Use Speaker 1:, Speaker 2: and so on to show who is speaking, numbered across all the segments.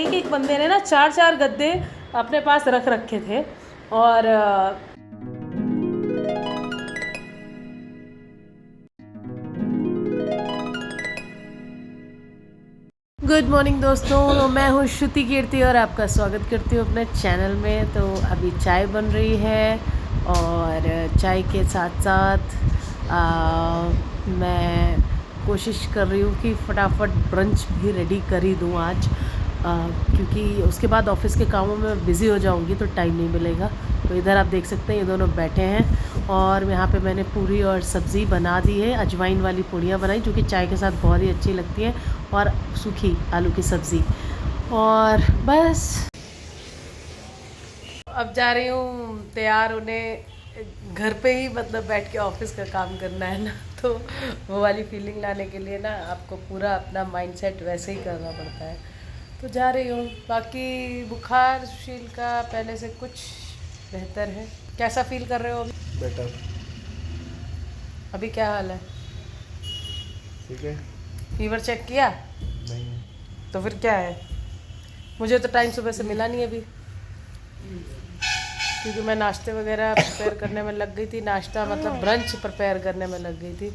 Speaker 1: एक बंदे ने ना 4-4 गद्दे अपने पास रख रखे थे। और गुड मॉर्निंग दोस्तों, मैं हूँ श्रुति कीर्ति और आपका स्वागत करती हूँ अपने चैनल में। तो अभी चाय बन रही है और चाय के साथ साथ मैं कोशिश कर रही हूँ कि फटाफट ब्रंच भी रेडी कर ही दूँ आज, क्योंकि उसके बाद ऑफिस के कामों में बिज़ी हो जाऊँगी तो टाइम नहीं मिलेगा। तो इधर आप देख सकते हैं ये दोनों बैठे हैं और यहाँ पे मैंने पूरी और सब्ज़ी बना दी है। अजवाइन वाली पूड़ियाँ बनाई जो कि चाय के साथ बहुत ही अच्छी लगती हैं, और सूखी आलू की सब्ज़ी। और बस अब जा रही हूँ तैयार होने, घर पे ही मतलब बैठ के ऑफिस का काम करना है ना, तो वो वाली फीलिंग लाने के लिए ना आपको पूरा अपना माइंडसेट वैसे ही करना पड़ता है। तो जा रही हूँ। बाकी बुखार शील का पहले से कुछ बेहतर है। कैसा फील कर रहे हो अभी?
Speaker 2: बेटर।
Speaker 1: अभी क्या हाल है?
Speaker 2: ठीक है।
Speaker 1: फीवर चेक किया?
Speaker 2: नहीं।
Speaker 1: तो फिर क्या है? मुझे तो टाइम सुबह से मिला नहीं अभी, क्योंकि मैं नाश्ते वगैरह प्रिपेयर करने में लग गई थी। नाश्ता मतलब ब्रंच प्रिपेयर करने में लग गई थी,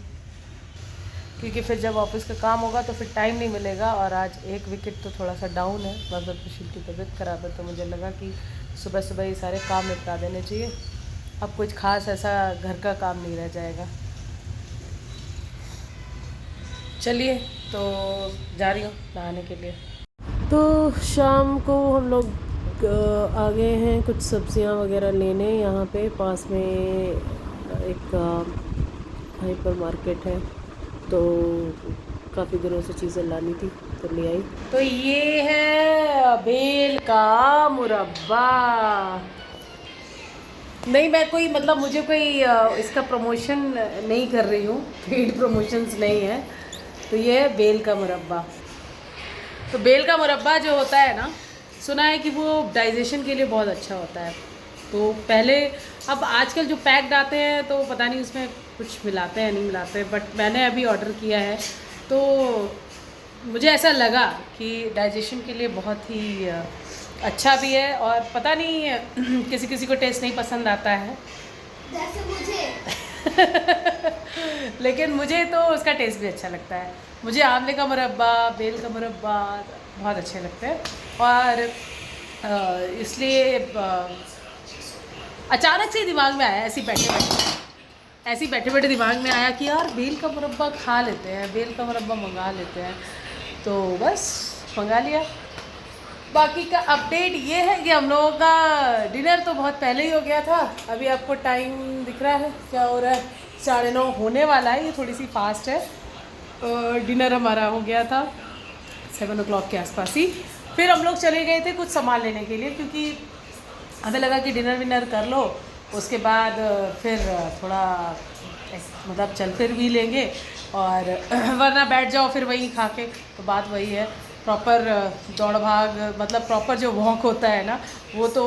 Speaker 1: क्योंकि फिर जब ऑफिस का काम होगा तो फिर टाइम नहीं मिलेगा। और आज एक विकेट तो थोड़ा सा डाउन है, मतलब सुशील की तबीयत ख़राब है, तो मुझे लगा कि सुबह सुबह ये सारे काम निपटा देने चाहिए। अब कुछ खास ऐसा घर का काम नहीं रह जाएगा। चलिए, तो जा रही हूँ नहाने के लिए। तो शाम को हम लोग आ गए हैं कुछ सब्जियां वगैरह लेने। यहाँ पे पास में एक हाइपर मार्केट है, तो काफ़ी दिनों से चीज़ें लानी थी तो ले आई। तो ये है बेल का मुरब्बा। नहीं, मैं कोई मतलब मुझे कोई इसका प्रमोशन नहीं कर रही हूँ, पेड प्रमोशंस नहीं है। तो ये है बेल का मुरब्बा। तो बेल का मुरब्बा जो होता है ना, सुना है कि वो डाइजेशन के लिए बहुत अच्छा होता है। तो पहले, अब आजकल जो पैक्ड आते हैं तो पता नहीं उसमें कुछ मिलाते हैं नहीं मिलाते, बट मैंने अभी ऑर्डर किया है तो मुझे ऐसा लगा कि डाइजेशन के लिए बहुत ही अच्छा भी है। और पता नहीं किसी किसी को टेस्ट नहीं पसंद आता है,
Speaker 3: जैसे मुझे
Speaker 1: लेकिन मुझे तो उसका टेस्ट भी अच्छा लगता है। मुझे आंवले का मुरब्बा, बेल का मुरब्बा बहुत अच्छे लगते हैं। और इसलिए अचानक से दिमाग में आया, ऐसे बैठे बैठे दिमाग में आया कि यार बेल का मुरब्बा खा लेते हैं, बेल का मुरब्बा मंगा लेते हैं। तो बस मंगा लिया। बाकी का अपडेट ये है कि हम लोगों का डिनर तो बहुत पहले ही हो गया था। अभी आपको टाइम दिख रहा है क्या हो रहा है? 9:30 होने वाला है, ये थोड़ी सी फास्ट है। डिनर हमारा हो गया था 7 o'clock के आसपास ही। फिर हम लोग चले गए थे कुछ सामान लेने के लिए, क्योंकि हमें लगा कि डिनर विनर कर लो, उसके बाद फिर थोड़ा मतलब चल फिर भी लेंगे, और वरना बैठ जाओ फिर वहीं खा के। तो बात वही है, प्रॉपर दौड़ भाग मतलब प्रॉपर जो वॉक होता है ना, वो तो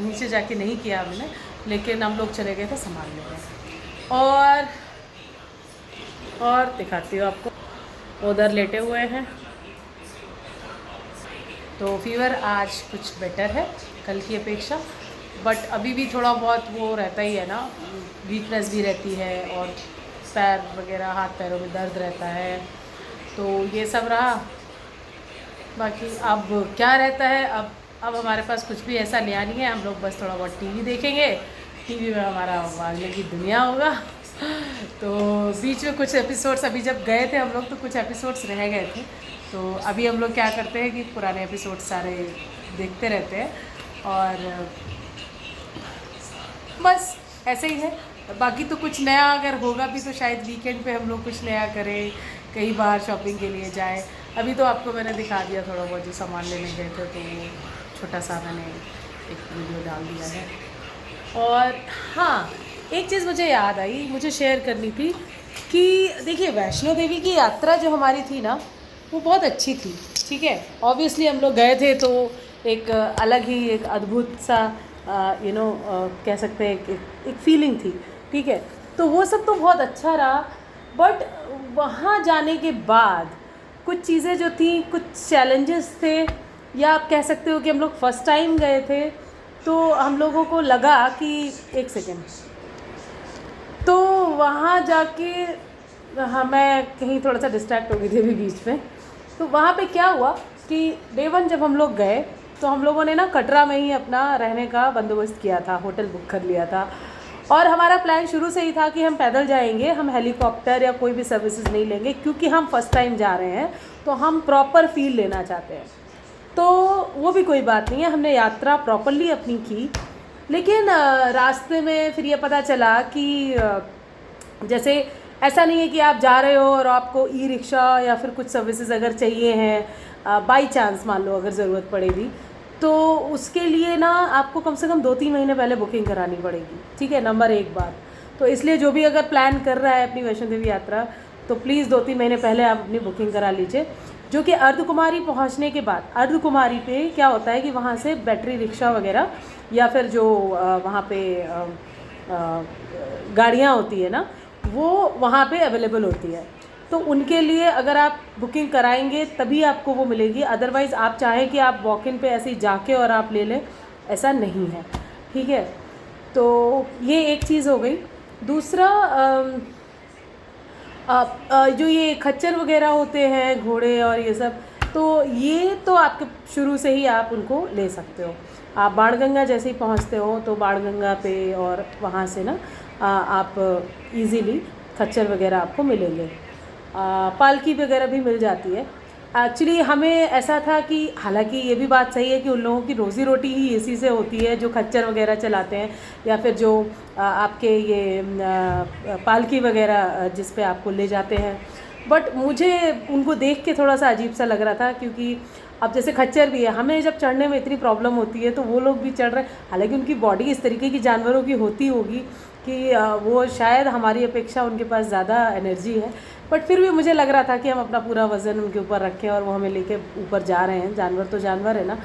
Speaker 1: नीचे जाके नहीं किया हमने। लेकिन हम लोग चले गए थे सामान लेने। और दिखाती हूँ आपको, उधर लेटे हुए हैं। तो फीवर आज कुछ बेटर है कल की अपेक्षा, बट अभी भी थोड़ा बहुत वो रहता ही है ना, वीकनेस भी रहती है और पैर वगैरह, हाथ पैरों में दर्द रहता है। तो ये सब रहा। बाकी अब क्या रहता है, अब हमारे पास कुछ भी ऐसा नया नहीं है। हम लोग बस थोड़ा बहुत टीवी देखेंगे, टीवी में हमारा आगे की दुनिया होगा। तो बीच में कुछ एपिसोड्स, अभी जब गए थे हम लोग तो कुछ एपिसोड्स रह गए थे, तो अभी हम लोग क्या करते हैं कि पुराने एपिसोड सारे देखते रहते हैं, और बस ऐसे ही है। बाकी तो कुछ नया अगर होगा भी तो शायद वीकेंड पे हम लोग कुछ नया करें, कहीं बाहर शॉपिंग के लिए जाए। अभी तो आपको मैंने दिखा दिया थोड़ा बहुत जो सामान लेने गए थे, तो वो छोटा सा मैंने एक वीडियो डाल दिया है। और हाँ, एक चीज़ मुझे याद आई, मुझे शेयर करनी थी कि देखिए, वैष्णो देवी की यात्रा जो हमारी थी ना, वो बहुत अच्छी थी। ठीक है, ऑब्वियसली हम लोग गए थे तो एक अलग ही एक अद्भुत सा कह सकते हैं एक फीलिंग थी। ठीक है, तो वो सब तो बहुत अच्छा रहा, बट वहाँ जाने के बाद कुछ चीज़ें जो थी, कुछ चैलेंजेस थे, या आप कह सकते हो कि हम लोग फर्स्ट टाइम गए थे, तो हम लोगों को लगा कि एक सेकेंड, तो वहाँ जाके हाँ मैं कहीं थोड़ा सा डिस्ट्रैक्ट हो गई थी अभी बीच में। तो वहाँ पे क्या हुआ कि डे 1 जब हम लोग गए तो हम लोगों ने ना कटरा में ही अपना रहने का बंदोबस्त किया था, होटल बुक कर लिया था। और हमारा प्लान शुरू से ही था कि हम पैदल जाएंगे, हम हेलीकॉप्टर या कोई भी सर्विसेज नहीं लेंगे, क्योंकि हम फर्स्ट टाइम जा रहे हैं तो हम प्रॉपर फील लेना चाहते हैं। तो वो भी कोई बात नहीं है, हमने यात्रा प्रॉपरली अपनी की। लेकिन रास्ते में फिर ये पता चला कि जैसे ऐसा नहीं है कि आप जा रहे हो और आपको ई रिक्शा या फिर कुछ सर्विसेज अगर चाहिए हैं, बाई चांस मान लो अगर ज़रूरत पड़ेगी, तो उसके लिए ना आपको कम से कम 2-3 महीने पहले बुकिंग करानी पड़ेगी, ठीक है, नंबर 1 बात। तो इसलिए जो भी अगर प्लान कर रहा है अपनी वैष्णो देवी यात्रा, तो प्लीज़ 2-3 महीने पहले आप अपनी बुकिंग करा लीजिए। जो कि अर्धकुमारी पहुंचने के बाद, अर्धकुमारी पे क्या होता है कि वहाँ से बैटरी रिक्शा वगैरह या फिर जो वहाँ पे गाड़ियाँ होती है ना, वो वहाँ पे अवेलेबल होती है। तो उनके लिए अगर आप बुकिंग कराएंगे तभी आपको वो मिलेगी, अदरवाइज़ आप चाहें कि आप वॉक इन पे ऐसे ही जाके और आप ले लें, ऐसा नहीं है, ठीक है। तो ये एक चीज़ हो गई। दूसरा जो ये खच्चर वगैरह होते हैं, घोड़े और ये सब, तो ये तो आपके शुरू से ही आप उनको ले सकते हो। आप बाणगंगा जैसे ही पहुंचते हो तो बाणगंगा पे और वहाँ से ना आप इजीली खच्चर वगैरह आपको मिलेंगे। पालकी वगैरह भी मिल जाती है। एक्चुअली हमें ऐसा था कि हालांकि ये भी बात सही है कि उन लोगों की रोज़ी रोटी ही इसी से होती है जो खच्चर वगैरह चलाते हैं, या फिर जो आपके ये पालकी वगैरह जिस पे आपको ले जाते हैं। बट मुझे उनको देख के थोड़ा सा अजीब सा लग रहा था, क्योंकि अब जैसे खच्चर भी है, हमें जब चढ़ने में इतनी प्रॉब्लम होती है तो वो लोग भी चढ़ रहे हैं। हालांकि उनकी बॉडी इस तरीके की जानवरों की होती होगी कि वो शायद हमारी अपेक्षा उनके पास ज़्यादा एनर्जी है, बट फिर भी मुझे लग रहा था कि हम अपना पूरा वज़न उनके ऊपर रखें और वो हमें लेके ऊपर जा रहे हैं। जानवर तो जानवर है ना।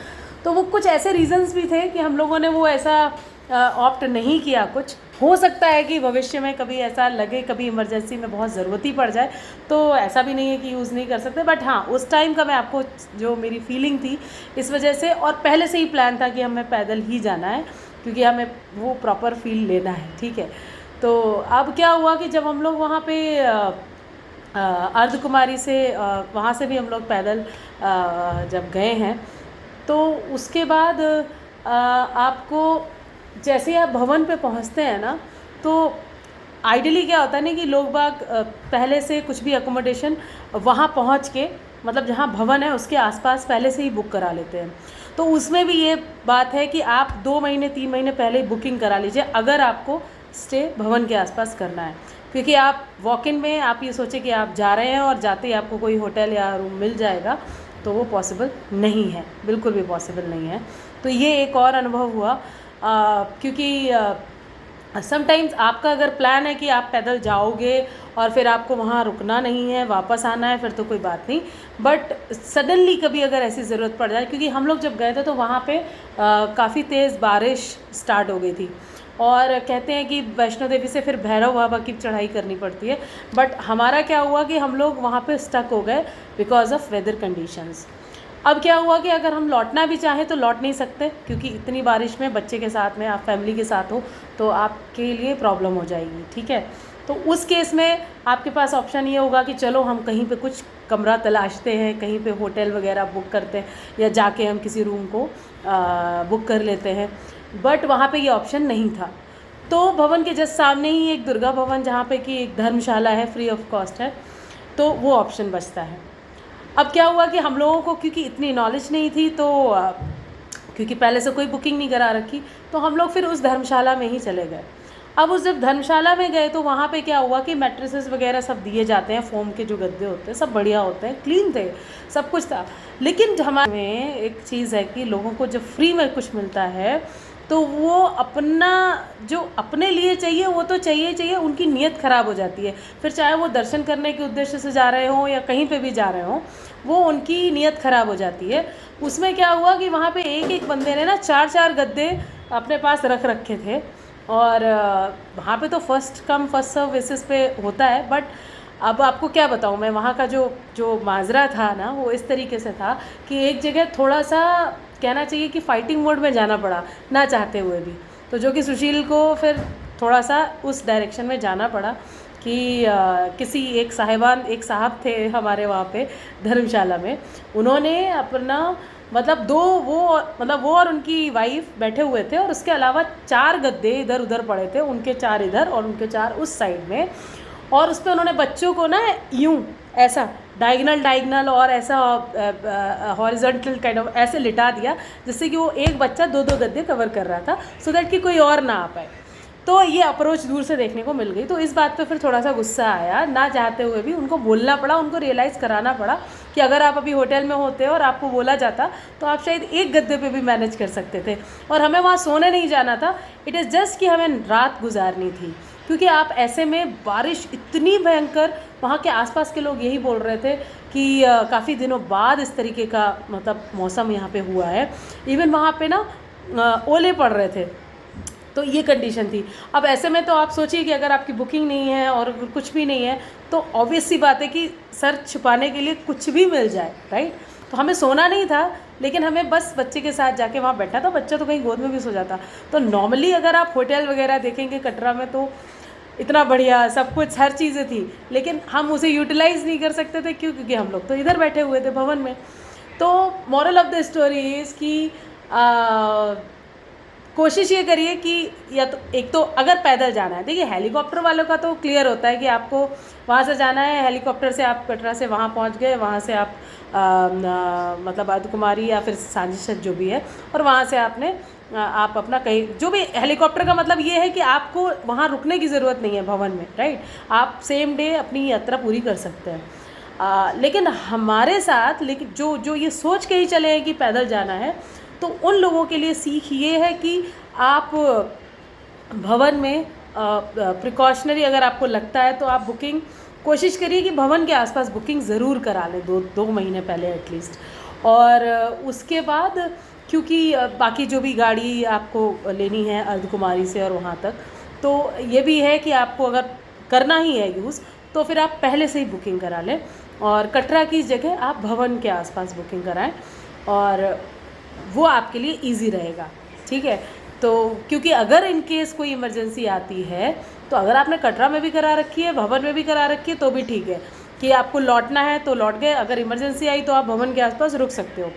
Speaker 1: तो वो कुछ ऐसे रीज़न्स भी थे कि हम लोगों ने वो ऐसा ऑप्ट नहीं किया। कुछ हो सकता है कि भविष्य में कभी ऐसा लगे, कभी इमरजेंसी में बहुत ज़रूरत ही पड़ जाए, तो ऐसा भी नहीं है कि यूज़ नहीं कर सकते। बट हाँ, उस टाइम का मैं आपको जो मेरी फीलिंग थी इस वजह से, और पहले से ही प्लान था कि हमें पैदल ही जाना है क्योंकि हमें वो प्रॉपर फील लेना है, ठीक है। तो अब क्या हुआ कि जब हम लोग वहाँ पे अर्धकुमारी से वहाँ से भी हम लोग पैदल जब गए हैं, तो उसके बाद आपको जैसे आप भवन पे पहुँचते हैं ना, तो आइडियली क्या होता है ना कि लोग बाग पहले से कुछ भी अकोमोडेशन वहाँ पहुँच के, मतलब जहाँ भवन है उसके आसपास पहले से ही बुक करा लेते हैं। तो उसमें भी ये बात है कि आप 2 महीने 3 महीने पहले ही बुकिंग करा लीजिए अगर आपको स्टे भवन के आसपास करना है, क्योंकि आप वॉक इन में आप ये सोचें कि आप जा रहे हैं और जाते ही आपको कोई होटल या रूम मिल जाएगा, तो वो पॉसिबल नहीं है, बिल्कुल भी पॉसिबल नहीं है। तो ये एक और अनुभव हुआ, क्योंकि समटाइम्स आपका अगर प्लान है कि आप पैदल जाओगे और फिर आपको वहाँ रुकना नहीं है, वापस आना है, फिर तो कोई बात नहीं। बट सडनली कभी अगर ऐसी ज़रूरत पड़ जाए, क्योंकि हम लोग जब गए थे तो वहाँ पे काफ़ी तेज़ बारिश स्टार्ट हो गई थी, और कहते हैं कि वैष्णो देवी से फिर भैरव बाबा की चढ़ाई करनी पड़ती है। बट हमारा क्या हुआ कि हम लोग वहाँ पे स्टक हो गए बिकॉज ऑफ वेदर कंडीशंस। अब क्या हुआ कि अगर हम लौटना भी चाहें तो लौट नहीं सकते, क्योंकि इतनी बारिश में बच्चे के साथ में, आप फैमिली के साथ हो तो आपके लिए प्रॉब्लम हो जाएगी, ठीक है। तो उस केस में आपके पास ऑप्शन ये होगा कि चलो हम कहीं पे कुछ कमरा तलाशते हैं, कहीं पे होटल वगैरह बुक करते हैं, या जाके हम किसी रूम को बुक कर लेते हैं। बट वहाँ पे ये ऑप्शन नहीं था। तो भवन के जस्ट सामने ही एक दुर्गा भवन, जहाँ पे कि एक धर्मशाला है, फ्री ऑफ कॉस्ट है, तो वो ऑप्शन बचता है। अब क्या हुआ कि हम लोगों को क्योंकि इतनी नॉलेज नहीं थी, तो क्योंकि पहले से कोई बुकिंग नहीं करा रखी, तो हम लोग फिर उस धर्मशाला में ही चले गए। अब उस जब धर्मशाला में गए तो वहाँ पे क्या हुआ कि मैट्रेसेस वगैरह सब दिए जाते हैं, फोम के जो गद्दे होते हैं सब बढ़िया होते हैं, क्लीन थे, सब कुछ था। लेकिन हमारे में एक चीज़ है कि लोगों को जब फ्री में कुछ मिलता है तो वो अपना जो अपने लिए चाहिए वो तो चाहिए चाहिए, उनकी नीयत ख़राब हो जाती है। फिर चाहे वो दर्शन करने के उद्देश्य से जा रहे हों या कहीं पे भी जा रहे हों, वो उनकी नीयत ख़राब हो जाती है। उसमें क्या हुआ कि वहाँ पे एक एक बंदे ने ना 4-4 गद्दे अपने पास रख रखे थे, और वहाँ पे तो first come first serve basis पे होता है। बट अब आपको क्या बताऊँ मैं, वहाँ का जो जो माजरा था ना वो इस तरीके से था कि एक जगह थोड़ा सा कहना चाहिए कि फाइटिंग मोड में जाना पड़ा ना चाहते हुए भी, तो जो कि सुशील को फिर थोड़ा सा उस डायरेक्शन में जाना पड़ा कि किसी एक साहब थे हमारे वहाँ पे धर्मशाला में, उन्होंने अपना मतलब वो और उनकी वाइफ बैठे हुए थे और उसके अलावा 4 गद्दे इधर उधर पड़े थे, उनके 4 इधर और उनके 4 उस साइड में, और उस पर उन्होंने बच्चों को ना यूं ऐसा डायगनल और ऐसा हॉरिजॉन्टल काइंड ऑफ ऐसे लिटा दिया जिससे कि वो एक बच्चा 2-2 गद्दे कवर कर रहा था, सो दैट कि कोई और ना आ पाए। तो ये अप्रोच दूर से देखने को मिल गई, तो इस बात पे फिर थोड़ा सा गुस्सा आया, ना चाहते हुए भी उनको बोलना पड़ा, उनको रियलाइज़ कराना पड़ा कि अगर आप अभी होटल में होते और आपको बोला जाता तो आप शायद एक गद्दे पे भी मैनेज कर सकते थे, और हमें वहाँ सोने नहीं जाना था, इट इज़ जस्ट कि हमें रात गुजारनी थी, क्योंकि आप ऐसे में बारिश इतनी भयंकर, वहाँ के आसपास के लोग यही बोल रहे थे कि काफ़ी दिनों बाद इस तरीके का मतलब मौसम यहाँ पे हुआ है, इवन वहाँ पे ना ओले पड़ रहे थे, तो ये कंडीशन थी। अब ऐसे में तो आप सोचिए कि अगर आपकी बुकिंग नहीं है और कुछ भी नहीं है तो ऑब्वियस सी बात है कि सर छुपाने के लिए कुछ भी मिल जाए, राइट। तो हमें सोना नहीं था, लेकिन हमें बस बच्चे के साथ जाके वहाँ बैठा था, बच्चा तो कहीं गोद में भी सो जाता। तो नॉर्मली अगर आप होटल वगैरह देखेंगे कटरा में तो इतना बढ़िया सब कुछ हर चीज़ें थी, लेकिन हम उसे यूटिलाइज़ नहीं कर सकते थे, क्योंकि हम लोग तो इधर बैठे हुए थे भवन में। तो moral of the story is कि कोशिश ये करिए कि या तो एक तो अगर पैदल जाना है, देखिए हेलीकॉप्टर वालों का तो क्लियर होता है कि आपको वहाँ से जाना है, हेलीकॉप्टर से आप कटरा से वहाँ पहुँच गए, वहाँ से आप मतलब अर्धकुमारी या फिर सांजिशत जो भी है, और वहाँ से आपने आप अपना कहीं जो भी हेलीकॉप्टर का मतलब ये है कि आपको वहाँ रुकने की ज़रूरत नहीं है भवन में, राइट। आप सेम डे अपनी यात्रा पूरी कर सकते हैं। लेकिन हमारे साथ लेकिन जो ये सोच के ही चले हैं कि पैदल जाना है, तो उन लोगों के लिए सीख ये है कि आप भवन में प्रिकॉशनरी अगर आपको लगता है तो आप बुकिंग कोशिश करिए कि भवन के आसपास बुकिंग ज़रूर करा लें 2 महीने पहले एटलीस्ट। और उसके बाद क्योंकि बाकी जो भी गाड़ी आपको लेनी है अर्धकुमारी से और वहाँ तक, तो ये भी है कि आपको अगर करना ही है यूज़ तो फिर आप पहले से ही बुकिंग करा लें, और कटरा की जगह आप भवन के आसपास बुकिंग कराएं, और वो आपके लिए इजी रहेगा, ठीक है। तो क्योंकि अगर इन केस कोई इमरजेंसी आती है तो अगर आपने कटरा में भी करा रखी है, भवन में भी करा रखी है, तो भी ठीक है कि आपको लौटना है तो लौट गए, अगर इमरजेंसी आई तो आप भवन के आसपास रुक सकते हो।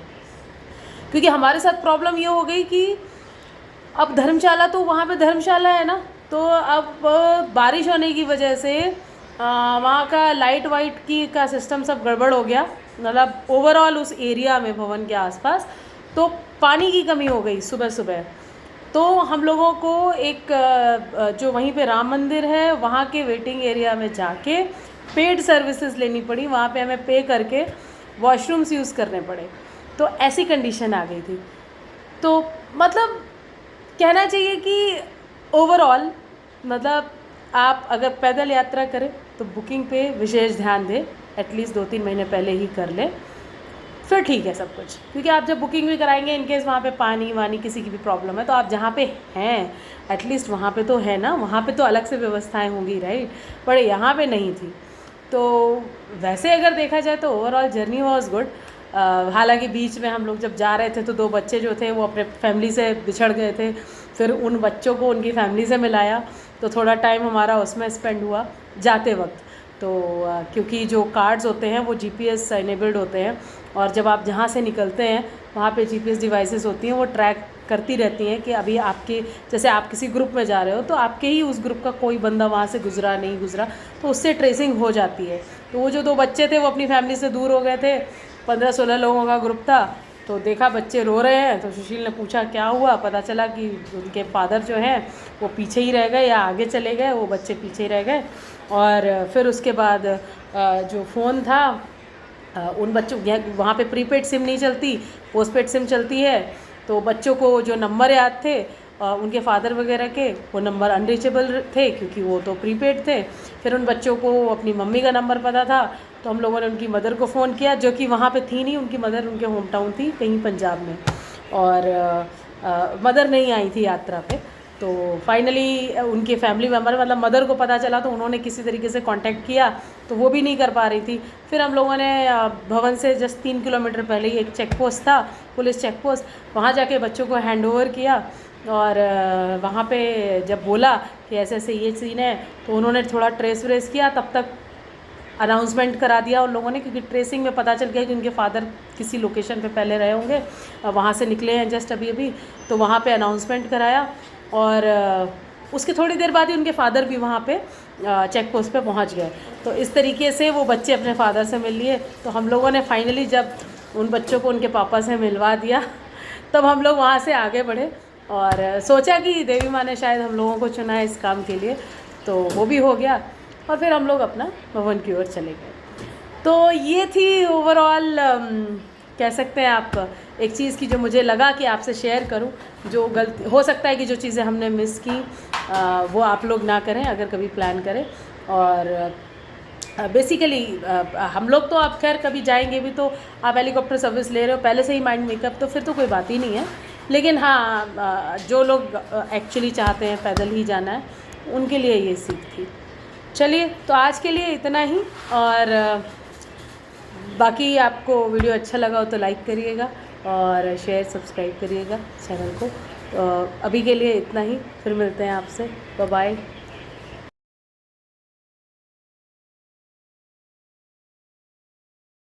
Speaker 1: क्योंकि हमारे साथ प्रॉब्लम ये हो गई कि अब धर्मशाला तो वहाँ पे धर्मशाला है ना, तो अब बारिश होने की वजह से वहाँ का लाइट वाइट की का सिस्टम सब गड़बड़ हो गया, मतलब ओवरऑल उस एरिया में भवन के आसपास तो पानी की कमी हो गई सुबह सुबह। तो हम लोगों को एक जो वहीं पे राम मंदिर है वहाँ के वेटिंग एरिया में जाके पेड सर्विसेज लेनी पड़ी, वहाँ पे हमें पे करके वॉशरूम्स यूज़ करने पड़े, तो ऐसी कंडीशन आ गई थी। तो मतलब कहना चाहिए कि ओवरऑल मतलब आप अगर पैदल यात्रा करें तो बुकिंग पे विशेष ध्यान दें, एटलीस्ट 2-3 महीने पहले ही कर लें, फिर ठीक है सब कुछ। क्योंकि आप जब बुकिंग भी कराएंगे इनकेस वहाँ पे पानी वानी किसी की भी प्रॉब्लम है तो आप जहाँ पे हैं एटलीस्ट वहाँ पे तो है ना, वहाँ पे तो अलग से व्यवस्थाएं होंगी, राइट, पर यहाँ पे नहीं थी। तो वैसे अगर देखा जाए तो ओवरऑल जर्नी वॉज गुड। हालांकि बीच में हम लोग जब जा रहे थे तो 2 बच्चे जो थे वो अपने फैमिली से बिछड़ गए थे, फिर उन बच्चों को उनकी फैमिली से मिलाया, तो थोड़ा टाइम हमारा उसमें स्पेंड हुआ जाते वक्त। तो क्योंकि जो कार्ड्स होते हैं वो जीपीएस इनेबल्ड होते हैं, और जब आप जहाँ से निकलते हैं वहाँ पे जीपीएस डिवाइसेस होती हैं, वो ट्रैक करती रहती हैं कि अभी आपके जैसे आप किसी ग्रुप में जा रहे हो तो आपके ही उस ग्रुप का कोई बंदा वहाँ से गुजरा नहीं गुजरा, तो उससे ट्रेसिंग हो जाती है। तो वो जो 2 बच्चे थे वो अपनी फैमिली से दूर हो गए थे, 15-16 लोगों का ग्रुप था, तो देखा बच्चे रो रहे हैं, तो सुशील ने पूछा क्या हुआ, पता चला कि उनके फादर जो हैं वो पीछे ही रह गए या आगे चले गए, वो बच्चे पीछे ही रह गए। और फिर उसके बाद जो फ़ोन था उन बच्चों वहाँ पे प्रीपेड सिम नहीं चलती, पोस्टपेड सिम चलती है, तो बच्चों को जो नंबर याद थे उनके फादर वगैरह के, वो नंबर अनरीचेबल थे क्योंकि वो तो प्रीपेड थे। फिर उन बच्चों को अपनी मम्मी का नंबर पता था, तो हम लोगों ने उनकी मदर को फ़ोन किया, जो कि वहाँ पे थी नहीं, उनकी मदर उनके होम टाउन थी कहीं पंजाब में, और मदर नहीं आई थी यात्रा पे। तो फाइनली उनके फैमिली मेम्बर मतलब मदर को पता चला, तो उन्होंने किसी तरीके से कांटेक्ट किया तो वो भी नहीं कर पा रही थी। फिर हम लोगों ने भवन से जस्ट 3 किलोमीटर पहले ही एक चेक पोस्ट था, पुलिस चेक पोस्ट, वहाँ जाके बच्चों को हैंड ओवर किया। और वहाँ पे जब बोला कि ऐसे ऐसे ये सीन है, तो उन्होंने थोड़ा ट्रेस व्रेस किया, तब तक अनाउंसमेंट करा दिया उन लोगों ने, क्योंकि ट्रेसिंग में पता चल गया कि उनके फादर किसी लोकेशन पे पहले रहे होंगे, वहाँ से निकले हैं जस्ट अभी अभी, तो वहाँ पे अनाउंसमेंट कराया। और उसके थोड़ी देर बाद ही उनके फादर भी वहाँ पे चेक पोस्ट पे पहुँच गए। तो इस तरीके से वो बच्चे अपने फादर से मिल लिए। तो हम लोगों ने फाइनली जब उन बच्चों को उनके पापा से मिलवा दिया, तब हम लोग वहाँ से आगे बढ़े और सोचा कि देवी माँ ने शायद हम लोगों को चुना है इस काम के लिए, तो वो भी हो गया। और फिर हम लोग अपना भवन की ओर चले गए। तो ये थी ओवरऑल, कह सकते हैं आप, एक चीज़ की जो मुझे लगा कि आपसे शेयर करूं। जो गलती हो सकता है कि जो चीज़ें हमने मिस की वो आप लोग ना करें अगर कभी प्लान करें। और बेसिकली हम लोग तो आप खैर कभी जाएंगे भी तो आप हेलीकॉप्टर सर्विस ले रहे हो पहले से ही माइंड मेकअप, तो फिर तो कोई बात ही नहीं है। लेकिन हाँ, जो लोग एक्चुअली चाहते हैं पैदल ही जाना है, उनके लिए ये सीख थी। चलिए, तो आज के लिए इतना ही। और बाकी आपको वीडियो अच्छा लगा हो तो लाइक करिएगा और शेयर सब्सक्राइब करिएगा चैनल को। अभी के लिए इतना ही, फिर मिलते हैं आपसे। Bye bye.